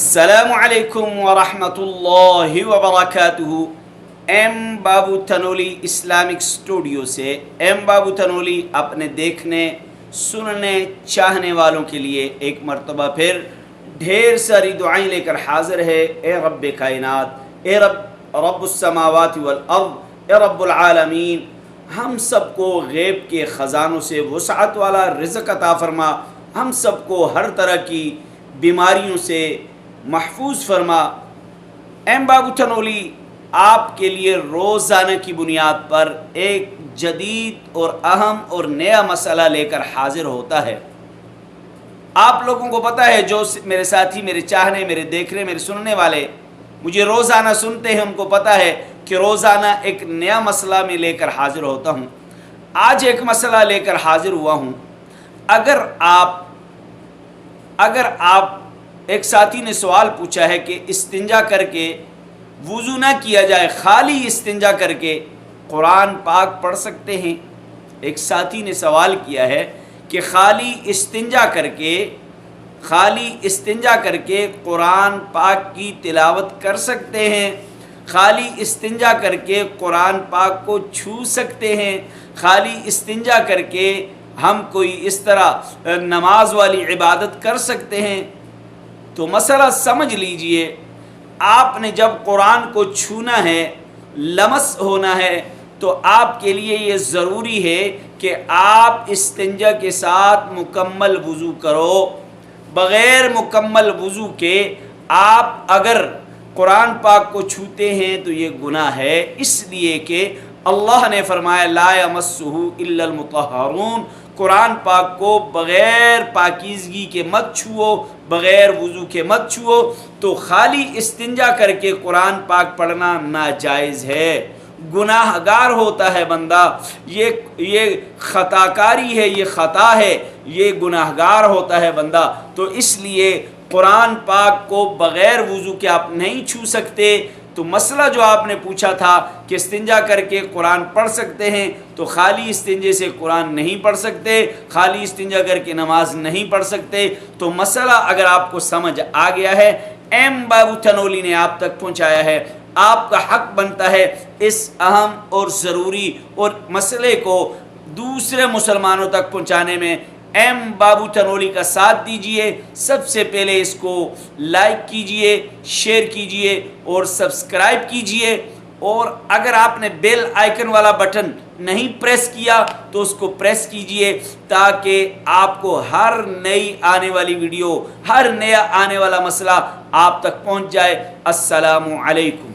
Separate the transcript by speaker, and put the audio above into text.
Speaker 1: السلام علیکم ورحمۃ اللہ وبرکاتہ۔ ایم بابو تنولی اسلامک اسٹوڈیو سے ایم بابو تنولی اپنے دیکھنے سننے چاہنے والوں کے لیے ایک مرتبہ پھر ڈھیر ساری دعائیں لے کر حاضر ہے۔ اے رب کائنات، اے رب السماوات والارض، اے رب العالمین، ہم سب کو غیب کے خزانوں سے وسعت والا رزق عطا فرما، ہم سب کو ہر طرح کی بیماریوں سے محفوظ فرما۔ ایم بابو تنولی آپ کے لیے روزانہ کی بنیاد پر ایک جدید اور اہم اور نیا مسئلہ لے کر حاضر ہوتا ہے۔ آپ لوگوں کو پتہ ہے، جو میرے ساتھی، میرے چاہنے، میرے دیکھنے، میرے سننے والے مجھے روزانہ سنتے ہیں، ان کو پتہ ہے کہ روزانہ ایک نیا مسئلہ میں لے کر حاضر ہوتا ہوں۔ آج ایک مسئلہ لے کر حاضر ہوا ہوں۔ اگر آپ ایک ساتھی نے سوال پوچھا ہے کہ استنجا کر کے وضو نہ کیا جائے، خالی استنجا کر کے قرآن پاک پڑھ سکتے ہیں؟ ایک ساتھی نے سوال کیا ہے کہ خالی استنجا کر کے قرآن پاک کی تلاوت کر سکتے ہیں؟ خالی استنجا کر کے قرآن پاک کو چھو سکتے ہیں؟ خالی استنجا کر کے ہم کوئی اس طرح نماز والی عبادت کر سکتے ہیں؟ تو مسئلہ سمجھ لیجئے، آپ نے جب قرآن کو چھونا ہے، لمس ہونا ہے، تو آپ کے لیے یہ ضروری ہے کہ آپ استنجا کے ساتھ مکمل وضو کرو۔ بغیر مکمل وضو کے آپ اگر قرآن پاک کو چھوتے ہیں تو یہ گناہ ہے، اس لیے کہ اللہ نے فرمایا لا یمسہ الا المطہرون، قرآن پاک کو بغیر پاکیزگی کے مت چھوؤ، بغیر وضو کے مت چھوؤ۔ تو خالی استنجا کر کے قرآن پاک پڑھنا ناجائز ہے، گناہ گار ہوتا ہے بندہ، یہ خطا کاری ہے، یہ خطا ہے، یہ گناہ گار ہوتا ہے بندہ۔ تو اس لیے قرآن پاک کو بغیر وضو کے آپ نہیں چھو سکتے۔ تو مسئلہ جو آپ نے پوچھا تھا کہ استنجا کر کے قرآن پڑھ سکتے ہیں، تو خالی استنجے سے قرآن نہیں پڑھ سکتے، خالی استنجا کر کے نماز نہیں پڑھ سکتے۔ تو مسئلہ اگر آپ کو سمجھ آ گیا ہے، ایم بابو تنولی نے آپ تک پہنچایا ہے، آپ کا حق بنتا ہے اس اہم اور ضروری اور مسئلے کو دوسرے مسلمانوں تک پہنچانے میں ایم بابو تنولی کا ساتھ دیجئے۔ سب سے پہلے اس کو لائک کیجئے، شیئر کیجئے اور سبسکرائب کیجئے، اور اگر آپ نے بیل آئیکن والا بٹن نہیں پریس کیا تو اس کو پریس کیجئے، تاکہ آپ کو ہر نئی آنے والی ویڈیو، ہر نیا آنے والا مسئلہ آپ تک پہنچ جائے۔ السلام علیکم۔